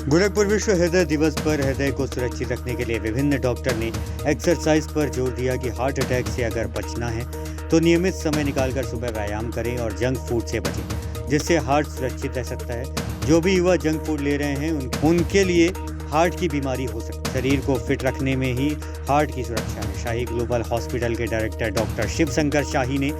गोरखपुर विश्व हृदय दिवस पर हृदय को सुरक्षित रखने के लिए विभिन्न डॉक्टर ने एक्सरसाइज पर जोर दिया कि हार्ट अटैक से अगर बचना है तो नियमित समय निकालकर सुबह व्यायाम करें और जंक फूड से बचें, जिससे हार्ट सुरक्षित रह सकता है। जो भी युवा जंक फूड ले रहे हैं उनके लिए हार्ट की बीमारी हो सकती है। शरीर को फिट रखने में ही हार्ट की सुरक्षा है। शाही ग्लोबल हॉस्पिटल के डायरेक्टर डॉक्टर शिव शंकर शाही ने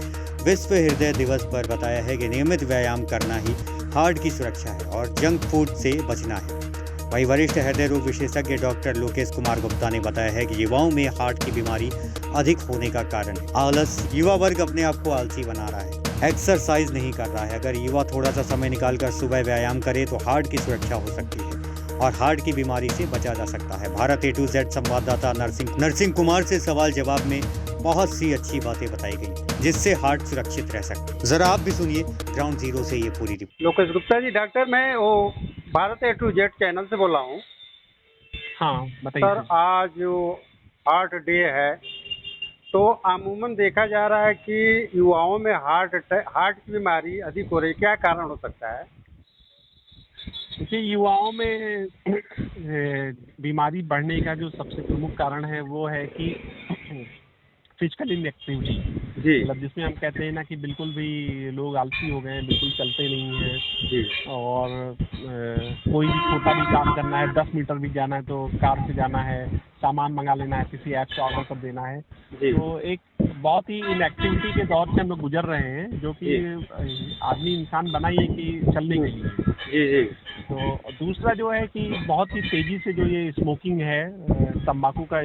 विश्व हृदय दिवस पर बताया है कि नियमित व्यायाम करना ही हार्ट की सुरक्षा है और जंक फूड से बचना है। वहीं वरिष्ठ हृदय रोग विशेषज्ञ डॉक्टर लोकेश कुमार गुप्ता ने बताया है कि युवाओं में हार्ट की बीमारी अधिक होने का कारण है आलस। युवा वर्ग अपने आप को आलसी बना रहा है, एक्सरसाइज नहीं कर रहा है। अगर युवा थोड़ा सा समय निकालकर सुबह व्यायाम करे तो हार्ट की सुरक्षा हो सकती है और हार्ट की बीमारी से बचा जा सकता है। भारत A to Z संवाददाता नरसिंह कुमार से सवाल जवाब में बहुत सी अच्छी बातें बताई गई जिससे हार्ट सुरक्षित रह सकते। जरा आप भी सुनिए ग्राउंड जीरो से ये पूरी रिपोर्ट। लोकेश गुप्ता जी, डॉक्टर, मैं वो Bharat A to Z channel से बोल रहा हूँ। हाँ, बताइए सर, आज जो हार्ट डे है तो अमूमन देखा जा रहा है कि युवाओं में हार्ट की बीमारी अधिक हो रही है। क्या कारण हो सकता है? देखिए, युवाओं में बीमारी बढ़ने का जो सबसे प्रमुख कारण है वो है कि फिजिकल इनएक्टिविटी, जी, मतलब जिसमें हम कहते हैं ना कि बिल्कुल भी लोग आलसी हो गए हैं, बिल्कुल चलते नहीं हैं जी, और कोई भी छोटा भी काम करना है, 10 मीटर भी जाना है तो कार से जाना है, सामान मंगा लेना है, किसी ऐप से ऑर्डर कर देना है। जी, तो एक बहुत ही इनएक्टिविटी के दौर से हम लोग गुजर रहे हैं, जो कि आदमी इंसान बना ही है कि चलने के लिए। जी, जी, तो दूसरा जो है कि बहुत ही तेजी से जो ये स्मोकिंग है, तंबाकू का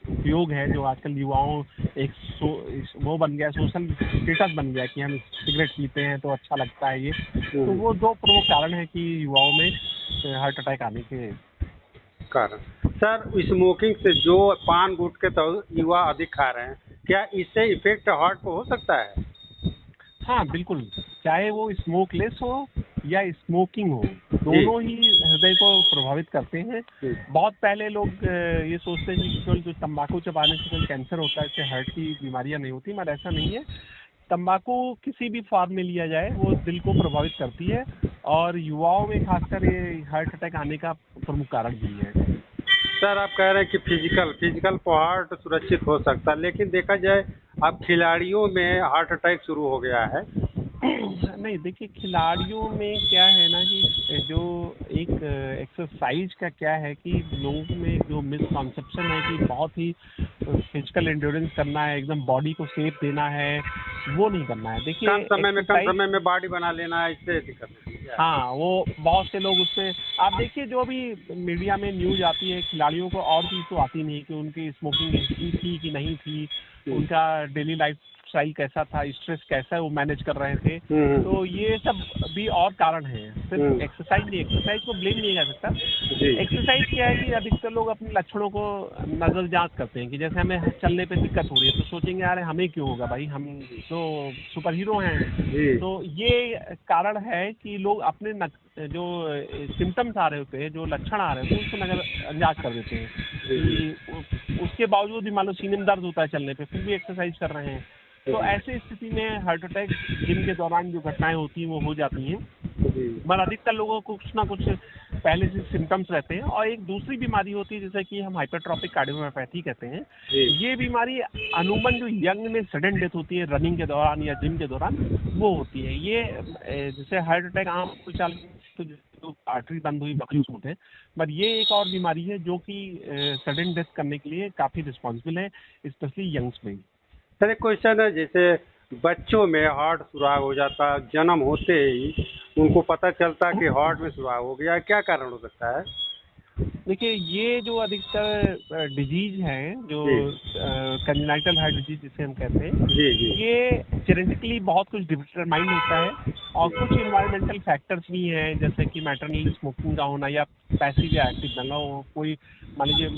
उपयोग है, जो आजकल युवाओं वो बन गया, सोशल स्टेटस बन गया कि हम सिगरेट पीते हैं तो अच्छा लगता है ये। तो वो दो प्रमुख कारण है कि युवाओं में हार्ट अटैक आने के कारण। सर, स्मोकिंग से जो पान गुटखे तो युवा अधिक खा रहे हैं, क्या इससे इफेक्ट हार्ट को हो सकता है? हाँ, बिल्कुल। चाहे वो स्मोकलेस हो या स्मोकिंग हो, दोनों ही हृदय को प्रभावित करते हैं। बहुत पहले लोग ये सोचते हैं कि केवल जो तंबाकू चबाने से कोई कैंसर होता है, इससे हार्ट की बीमारियां नहीं होती, मगर ऐसा नहीं है। तंबाकू किसी भी फॉर्म में लिया जाए वो दिल को प्रभावित करती है और युवाओं में खासकर ये हार्ट अटैक आने का प्रमुख कारण भी है। सर, आप कह रहे हैं कि फिजिकल को हार्ट सुरक्षित हो सकता है, लेकिन देखा जाए अब खिलाड़ियों में हार्ट अटैक शुरू हो गया है। नहीं, देखिए, खिलाड़ियों में क्या है ना कि जो एक एक्सरसाइज का क्या है कि लोगों में जो मिसकॉन्सेप्शन है कि बहुत ही फिजिकल एंड्योरेंस करना है, एकदम बॉडी को शेप देना है, वो नहीं करना है। देखिए, कम समय में बॉडी बना लेना है, इससे दिक्कत नहीं है। हाँ, वो बहुत से लोग उसमें आप देखिए, जो भी मीडिया में न्यूज आती है, खिलाड़ियों को और चीज़ तो आती नहीं कि उनकी स्मोकिंग हिस्ट्री थी कि नहीं थी, उनका डेली लाइफ स्टाइल कैसा था, स्ट्रेस कैसा वो मैनेज कर रहे थे। तो ये सब भी और कारण है, सिर्फ एक्सरसाइज नहीं। एक्सरसाइज को ब्लेम नहीं कर सकता। एक्सरसाइज क्या है कि अधिकतर लोग अपने लक्षणों को नजर जांच करते हैं कि जैसे हमें चलने पे दिक्कत हो रही है तो सोचेंगे यार हमें क्यों होगा भाई, हम तो सुपर हीरो हैं। तो ये कारण है कि लोग अपने जो सिम्टम्स आ रहे होते हैं, जो लक्षण आ रहे होते हैं, उसको नजरअंदाज कर देते हैं कि उसके बावजूद भी मान लो सीने में दर्द होता है चलने पे, फिर भी एक्सरसाइज कर रहे हैं। तो ऐसी स्थिति में हार्ट अटैक जिम के दौरान जो घटनाएं होती हैं वो हो जाती हैं। मगर अधिकतर लोगों को कुछ ना कुछ पहले से सिम्टम्स रहते हैं। और एक दूसरी बीमारी होती है जैसे कि हम हाइपरट्रॉफिक कार्डियोमायोपैथी कहते हैं। ये बीमारी अमूमन जो यंग में सडन डेथ होती है रनिंग के दौरान या जिम के दौरान, वो होती है। ये जैसे हार्ट अटैक आम तो आर्टरी बंद हुई बकरी होते हैं, पर ये एक और बीमारी है जो कि सडन डेथ करने के लिए काफी रिस्पॉन्सिबल है, स्पेशली यंग्स में। सर, एक क्वेश्चन है, जैसे बच्चों में हार्ट सुराग हो जाता, जन्म होते ही उनको पता चलता कि हार्ट में सुराग हो गया, क्या कारण हो सकता है? देखिए, ये जो अधिकतर डिजीज है, जो कंजेनाइटल हार्ट डिजीज जिसे हम कहते हैं, ये जेनेटिकली बहुत कुछ डिटरमाइन होता है और कुछ इन्वायरमेंटल फैक्टर्स भी हैं, जैसे कि मैटरनल स्मोकिंग का होना या पैसिव या एक्टिव बनना हो। कोई मान लीजिए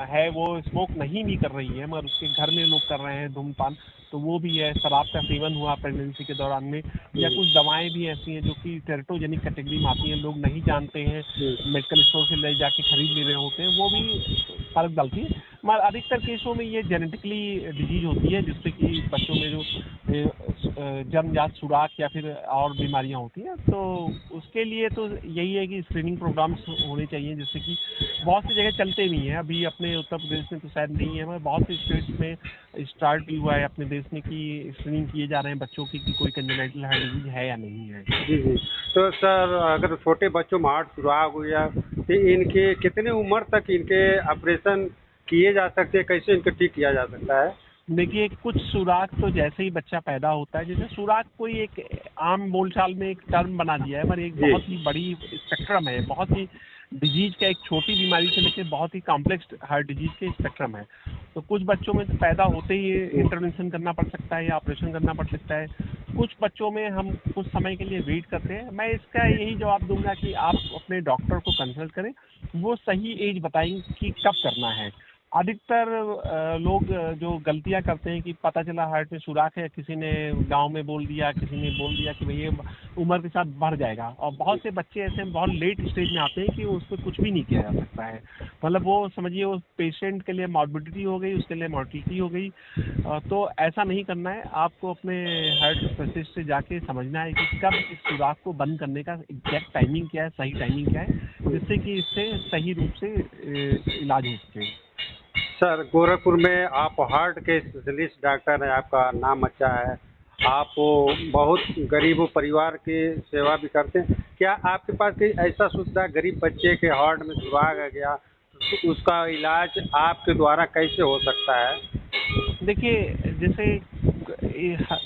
है वो स्मोक नहीं भी कर रही है मगर उसके घर में लोग कर रहे हैं धूम्रपान, तो वो भी है। शराब का सेवन हुआ प्रेगनेंसी के दौरान में, या कुछ दवाएं भी ऐसी हैं जो कि टेरेटोजेनिक कैटेगरी में आती हैं, लोग नहीं जानते हैं, मेडिकल स्टोर से ले जाके खरीद ले रहे होते हैं, वो भी फर्क डालती है। मगर अधिकतर केसों में ये जेनेटिकली डिजीज होती है जिससे कि बच्चों में जो जन्मजात सुराख या फिर और बीमारियां होती हैं, तो उसके लिए तो यही है कि स्क्रीनिंग प्रोग्राम्स होने चाहिए, जिससे कि बहुत सी जगह चलते भी हैं। अभी अपने उत्तर प्रदेश में तो शायद नहीं है, मगर बहुत से स्टेट्स में स्टार्ट भी हुआ है अपने देश में कि स्क्रीनिंग किए जा रहे हैं बच्चों की कि कोई कंजेनाइटल हार्ट डिजीज है या नहीं है। जी जी। तो सर अगर छोटे बच्चों में हार्ट सुराख हो गया तो इनके कितने उम्र तक इनके ऑपरेशन किए जा सकते हैं, कैसे इनको ठीक किया जा सकता है? देखिए, कुछ सुराख तो जैसे ही बच्चा पैदा होता है, जैसे सुराख कोई एक आम बोलचाल में एक टर्म बना दिया है, पर एक जी। बहुत ही बड़ी स्पेक्ट्रम है, बहुत ही डिजीज का, एक छोटी बीमारी से लेकर बहुत ही कॉम्प्लेक्स हार्ट डिजीज के स्पेक्ट्रम है। तो कुछ बच्चों में तो पैदा होते ही इंटरवेंशन करना पड़ सकता है या ऑपरेशन करना पड़ सकता है। कुछ बच्चों में हम कुछ समय के लिए वेट करते हैं। मैं इसका यही जवाब दूंगा कि आप अपने डॉक्टर को कंसल्ट करें, वो सही एज बताएंगे कि कब करना है। अधिकतर लोग जो गलतियां करते हैं कि पता चला हार्ट में सुराख है, किसी ने गांव में बोल दिया, किसी ने बोल दिया कि भाई ये उम्र के साथ बढ़ जाएगा, और बहुत से बच्चे ऐसे बहुत लेट स्टेज में आते हैं कि उस पर कुछ भी नहीं किया जा सकता है। मतलब वो समझिए उस पेशेंट के लिए मॉर्बिडिटी हो गई, उसके लिए मॉर्टिलिटी हो गई। तो ऐसा नहीं करना है। आपको अपने हार्ट स्पेशलिस्ट से जाके समझना है कि कब इस सुराख को बंद करने का एग्जैक्ट टाइमिंग क्या है, सही टाइमिंग क्या है, जिससे कि इससे सही रूप से इलाज हो सके। सर गोरखपुर में आप हार्ट के स्पेशलिस्ट डॉक्टर हैं, आपका नाम अच्छा है। आप बहुत गरीब परिवार की सेवा भी करते हैं। क्या आपके पास कोई ऐसा सुविधा गरीब बच्चे के हार्ट में सुराख आ गया तो उसका इलाज आपके द्वारा कैसे हो सकता है? देखिए, जैसे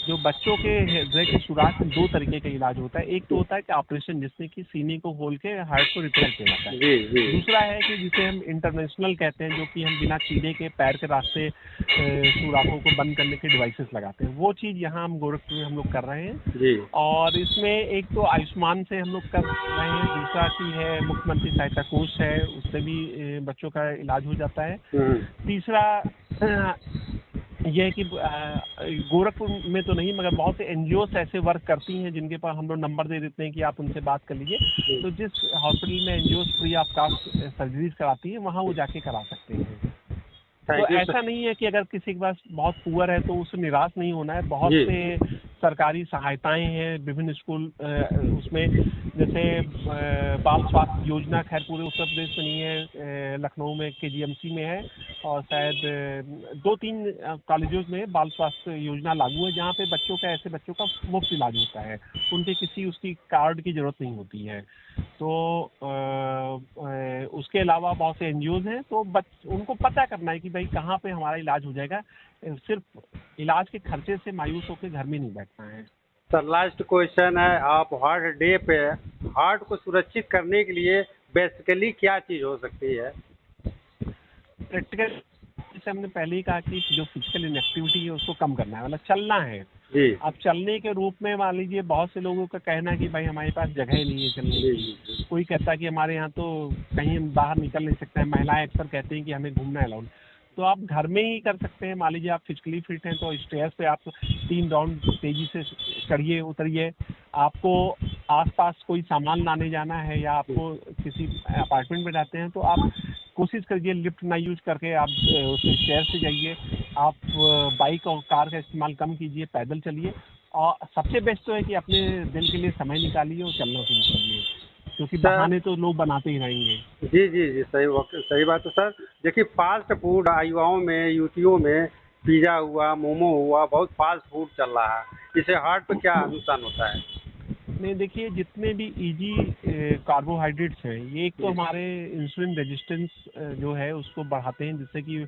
जो बच्चों के हृदय के सुराख में दो तरीके का इलाज होता है। एक तो होता है कि ऑपरेशन, जिसमें कि सीने को खोल के हार्ट को रिपेयर किया जाता है। जी जी। दूसरा है कि जिसे हम इंटरवेंशनल कहते हैं, जो कि हम बिना चीरे के पैर के रास्ते सुराखों को बंद करने के डिवाइसेस लगाते हैं। वो चीज़ यहाँ हम गोरखपुर में हम लोग कर रहे हैं। जी। और इसमें एक तो आयुष्मान से हम लोग कर रहे हैं, दूसरा की है मुख्यमंत्री सहायता कोष है, उससे भी बच्चों का इलाज हो जाता है। तीसरा यह है कि गोरखपुर में तो नहीं, मगर बहुत से एनजीओस ऐसे वर्क करती हैं जिनके पास हम लोग नंबर दे देते हैं कि आप उनसे बात कर लीजिए। तो जिस हॉस्पिटल में NGOs free of cost surgeries कराती है, वहाँ वो जाके करा सकते हैं। तो ऐसा नहीं है कि अगर किसी के पास बहुत पुअर है तो उससे निराश नहीं होना है। बहुत से सरकारी सहायताएं हैं विभिन्न स्कूल उसमें, जैसे बाल स्वास्थ्य योजना खैर पूरे उत्तर प्रदेश में नहीं है, लखनऊ में केजीएमसी में है, और शायद 2-3 कॉलेजों में बाल स्वास्थ्य योजना लागू है, जहाँ पे ऐसे बच्चों का मुफ्त इलाज होता है। उनके किसी उसकी कार्ड की जरूरत नहीं होती है। तो उसके अलावा बहुत से एनजीओज हैं, तो उनको पता करना है कि भाई कहाँ पे हमारा इलाज हो जाएगा। सिर्फ इलाज के खर्चे से मायूस होकर घर में नहीं बैठना है। सर लास्ट क्वेश्चन है, आप हार्ट डे पे हार्ट को सुरक्षित करने के लिए बेसिकली क्या चीज़ हो सकती है? प्रैक्टिकल, जैसे हमने पहले ही कहा कि जो फिजिकल इनएक्टिविटी है उसको कम करना है, मतलब चलना है। जी। अब चलने के रूप में मान लीजिए बहुत से लोगों का कहना है कि भाई हमारे पास जगह ही नहीं है चलने की। कोई कहता है कि हमारे यहाँ तो कहीं हम बाहर निकल नहीं सकते हैं। महिलाएं अक्सर कहती हैं कि हमें घूमना अलाउड। तो आप घर में ही कर सकते हैं। मान लीजिए आप फिजिकली फिट हैं तो स्टेयर्स पे आप 3 राउंड तेजी से चढ़िए उतरिए। आपको आसपास कोई सामान लाने जाना है या आपको किसी अपार्टमेंट में रहते हैं तो आप कोशिश करिए लिफ्ट ना यूज करके आप उस स्टेयर से जाइए। आप बाइक और कार का इस्तेमाल कम कीजिए, पैदल चलिए। और सबसे बेस्ट तो है कि अपने दिल के लिए समय निकालिए और चलना शुरू करिए, क्योंकि बहाने तो लोग बनाते ही रहेंगे। जी जी जी, सही बात है सर। देखिए फास्ट फूड युवाओं में, युवतियों में पिज़्ज़ा हुआ, मोमो हुआ, बहुत फास्ट फूड चल रहा है। इससे हार्ट पे क्या नुकसान होता है? नहीं, देखिए जितने भी इजी कार्बोहाइड्रेट्स हैं, ये एक तो हमारे इंसुलिन रेजिस्टेंस जो है उसको बढ़ाते हैं, जिससे कि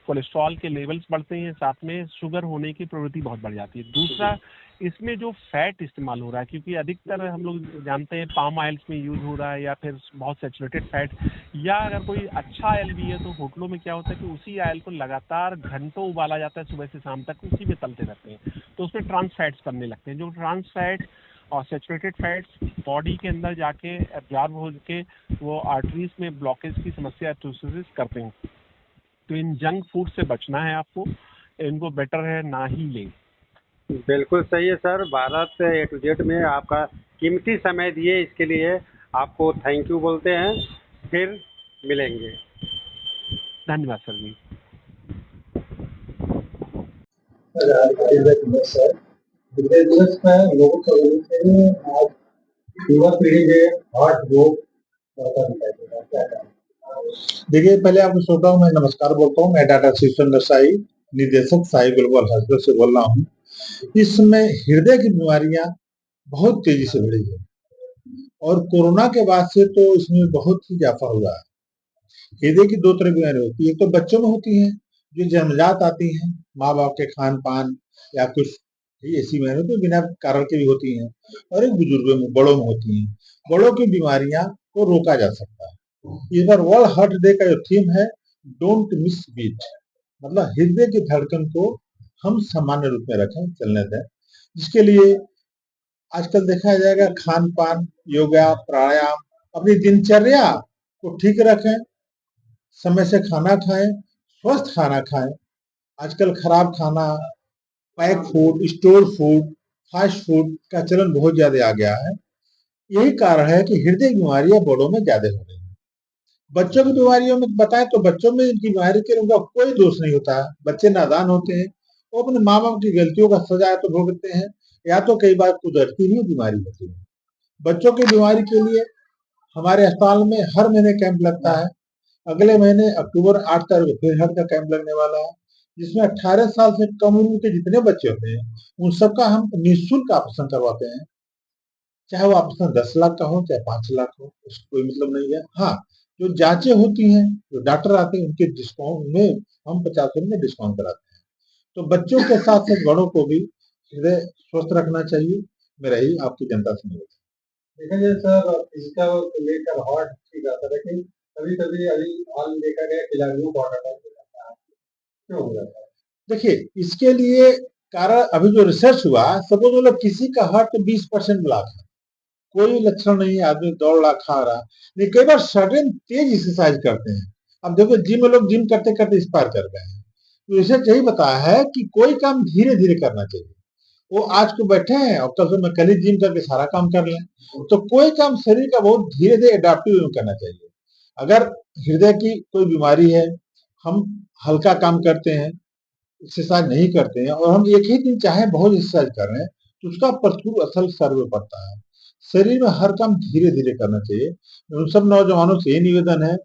कोलेस्ट्रॉल के लेवल्स बढ़ते हैं, साथ में शुगर होने की प्रवृत्ति बहुत बढ़ जाती है। दूसरा, इसमें जो फैट इस्तेमाल हो रहा है, क्योंकि अधिकतर हम लोग जानते हैं पाम ऑयल्स में यूज हो रहा है या फिर बहुत सैचुरेटेड फैट, या अगर कोई अच्छा ऑयल भी है तो होटलों में क्या होता है कि उसी ऑयल को लगातार घंटों उबाला जाता है, सुबह से शाम तक उसी में तलते रहते हैं, तो उसमें ट्रांस फैट्स बनने लगते हैं। जो ट्रांस फैट और सैचुरेटेड फैट्स बॉडी के अंदर जाके एब्जॉर्ब हो के वो आर्टरीज में ब्लॉकेज की समस्या करते हैं। तो इन जंक फूड से बचना है आपको, इनको बेटर है ना ही लें। बिल्कुल सही है sir. Bharat A to Z में आपका कीमती समय दिए, इसके लिए आपको थैंक यू बोलते हैं। फिर मिलेंगे। धन्यवाद सर जी। हृदय दिवस है। हृदय दिवस में लोगों को आज युवा पीढ़ी में हार्ट रोग बढ़ता दिखाई दे रहा है, क्या कहें? देखिए, पहले आपको श्रोताओं में नमस्कार बोलता हूँ। मैं डॉक्टर शिवचंद्र साई, निदेशक साई ग्लोबल हॉस्पिटल से बोल रहा हूँ। इस समय हृदय की बीमारियां बहुत तेजी से बढ़ी है और कोरोना के बाद से तो इसमें बहुत ही इजाफा हुआ है। हृदय की दो तरह की बीमारी होती है, एक तो बच्चों में होती है जो जन्मजात आती हैं, माँ बाप के खान पान या कुछ ऐसी बीमारी तो बिना कारण के भी होती हैं, और एक बुजुर्गों में, बड़ों में होती हैं। बड़ों की बीमारियां को रोका जा सकता है। इस बार वर्ल्ड हार्ट डे का जो थीम है, डोंट मिस बीट, मतलब हृदय की धड़कन को हम सामान्य रूप में रखें, चलने दें। जिसके लिए आजकल देखा जाएगा खान पान, योगा, प्राणायाम, अपनी दिनचर्या को ठीक रखें, समय से खाना खाएं, स्वस्थ खाना खाएं। आजकल खराब खाना, pack food, store food, fast food का चलन बहुत ज्यादा आ गया है। यही कारण है कि हृदय की बीमारियां बड़ों में ज्यादा हो रही है। बच्चों की बीमारियों में बताएं तो बच्चों में इनकी बीमारी के उनका कोई दोष नहीं होता है। बच्चे नादान होते हैं, वो अपने माँ बाप की गलतियों का सजा तो भुगतते हैं, या तो कई बार कुदरती ही बीमारी होती है। बच्चों की बीमारी के लिए हमारे अस्पताल में हर महीने कैंप लगता है। अगले महीने अक्टूबर 8 तारीख को फिर हेल्थ का कैंप लगने वाला है, जिसमें 18 साल से कम उम्र के जितने बच्चे होते हैं उन सबका हम निःशुल्क ऑपरेशन करवाते हैं। चाहे वो ऑपरेशन 10 लाख का हो, चाहे 5 लाख हो, उसको कोई मतलब नहीं है। हाँ, जो जांचें होती हैं, जो डॉक्टर आते हैं, उनके डिस्काउंट में हम 50% में डिस्काउंट कराते हैं। तो बच्चों के साथ साथ बड़ों को भी हृदय स्वस्थ रखना चाहिए। मेरा ही आपकी जनता से निवेदन। देखा जाए सर, फिजिकल को लेकर हार्ट ठीक आता है, लेकिन कभी कभी अभी हाल में देखा गया खिलाड़ियों को हार्ट अटैक हो जाता है, क्यों हो जाता है? देखिए, इसके लिए कारण अभी जो रिसर्च हुआ, सपोज मतलब किसी का हार्ट 20% ब्लॉक है, कोई लक्षण नहीं है, आदमी दौड़ रहा, खा रहा, लेकिन कई बार सडन तेज एक्सरसाइज करते हैं। अब देखो, जिम में लोग जिम करते करते एक्सपायर कर गए हैं। तो रिसर्च यही बताया है कि कोई काम धीरे धीरे करना चाहिए। वो आज को बैठे हैं और कल ही जिम करके सारा काम कर लें, तो कोई काम शरीर का बहुत धीरे धीरे एडाप्टिव करना चाहिए। अगर हृदय की कोई बीमारी है, हम हल्का काम करते हैं, एक्सरसाइज नहीं करते हैं, और हम एक ही दिन चाहे बहुत एक्सरसाइज कर रहे हैं, तो उसका प्रतिकूल असर शरीर में पड़ता है। शरीर में हर काम धीरे धीरे करना चाहिए। उन सब नौजवानों से ये निवेदन है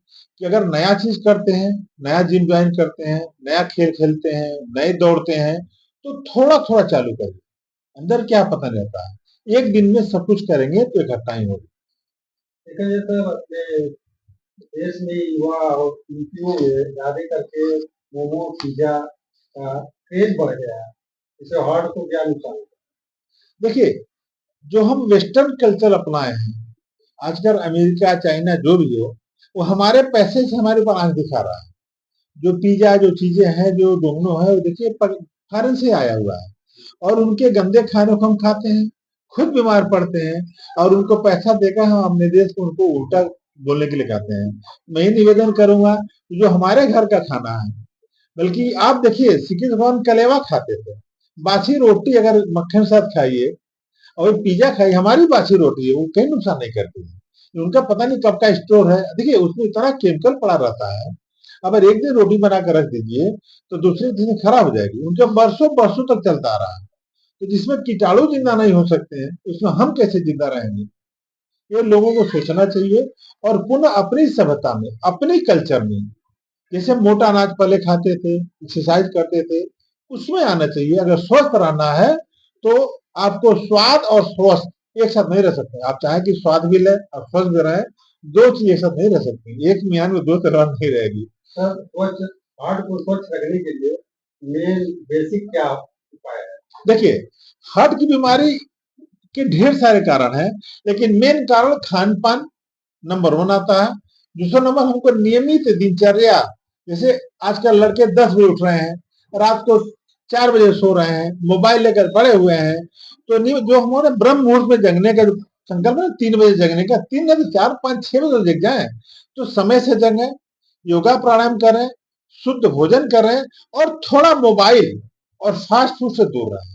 कि अगर नया चीज करते हैं, नया जिम ज्वाइन करते हैं, नया खेल खेलते हैं, नए दौड़ते हैं, तो थोड़ा थोड़ा चालू करिए। अंदर क्या पता नहीं होता है, एक दिन में सब कुछ करेंगे तो इकट्ठा ही होगी। देखा जाए तो अपने देश में युवा और युवतियों में ज्यादा करके मोमो, पिज्जा का क्रेज बढ़ गया है। इससे हार्ट को क्या नुकसान है? देखिए, जो हम वेस्टर्न कल्चर अपनाए हैं, आजकल अमेरिका, चाइना जो भी हो, वो हमारे पैसे से हमारे ऊपर आंख दिखा रहा है। जो पिज्जा, जो चीजें हैं, जो डोमिनो है, वो देखिए फॉरेन से आया हुआ है, और उनके गंदे खानों को हम खाते हैं, खुद बीमार पड़ते हैं, और उनको पैसा देकर हम अपने देश को उनको उल्टा बोलने के लिए कहते हैं। मैं ये निवेदन करूंगा, जो हमारे घर का खाना है, बल्कि आप देखिए, सिक्किम भगवान कलेवा खाते थे, बासी रोटी अगर मक्खन के साथ खाइए, और पिज्जा खाई, हमारी बासी रोटी है, वो कहीं नुकसान नहीं करती है। उनका पता नहीं कब का स्टोर है, देखिए उसमें इतना केमिकल पड़ा रहता है। अगर एक दिन रोटी बना कर रख दीजिए तो दूसरे दिन खराब हो जाएगी। उनका बरसों बरसों तक चलता आ रहा है, तो जिसमें कीटाणु जिंदा नहीं हो सकते हैं, उसमें हम कैसे जिंदा रहेंगे? ये लोगों को सोचना चाहिए, और पुनः अपनी सभ्यता में, अपने कल्चर में, जैसे हम मोटा अनाज पहले खाते थे, एक्सरसाइज करते थे, उसमें आना चाहिए। अगर स्वस्थ रहना है तो आपको स्वाद और स्वस्थ एक साथ नहीं रह सकते। आप चाहे कि स्वाद भी लें और स्वस्थ भी रहे, दो चीज एक साथ नहीं रह सकती। एक मियान में दो तलवार नहीं रहेगी। सर, स्वच्छ हार्ट को स्वच्छ रखने के लिए मेन बेसिक क्या उपाय है? देखिए, हार्ट की बीमारी के ढेर सारे कारण हैं, लेकिन मेन कारण खान पान नंबर 1 आता है। दूसरा नंबर, हमको नियमित दिनचर्या, जैसे आजकल लड़के 10 बजे उठ रहे हैं, रात को 4 बजे सो रहे हैं, मोबाइल लेकर पड़े हुए हैं, तो जो हमारे ब्रह्म मुहूर्त में जगने का संकल्प है, 3 बजे जगने का, 3 नहीं 4, 5, 6 बजे जग जाए, तो समय से जगें, योगा प्राणायाम करें, शुद्ध भोजन करें, और थोड़ा मोबाइल और फास्ट फूड से दूर रहें।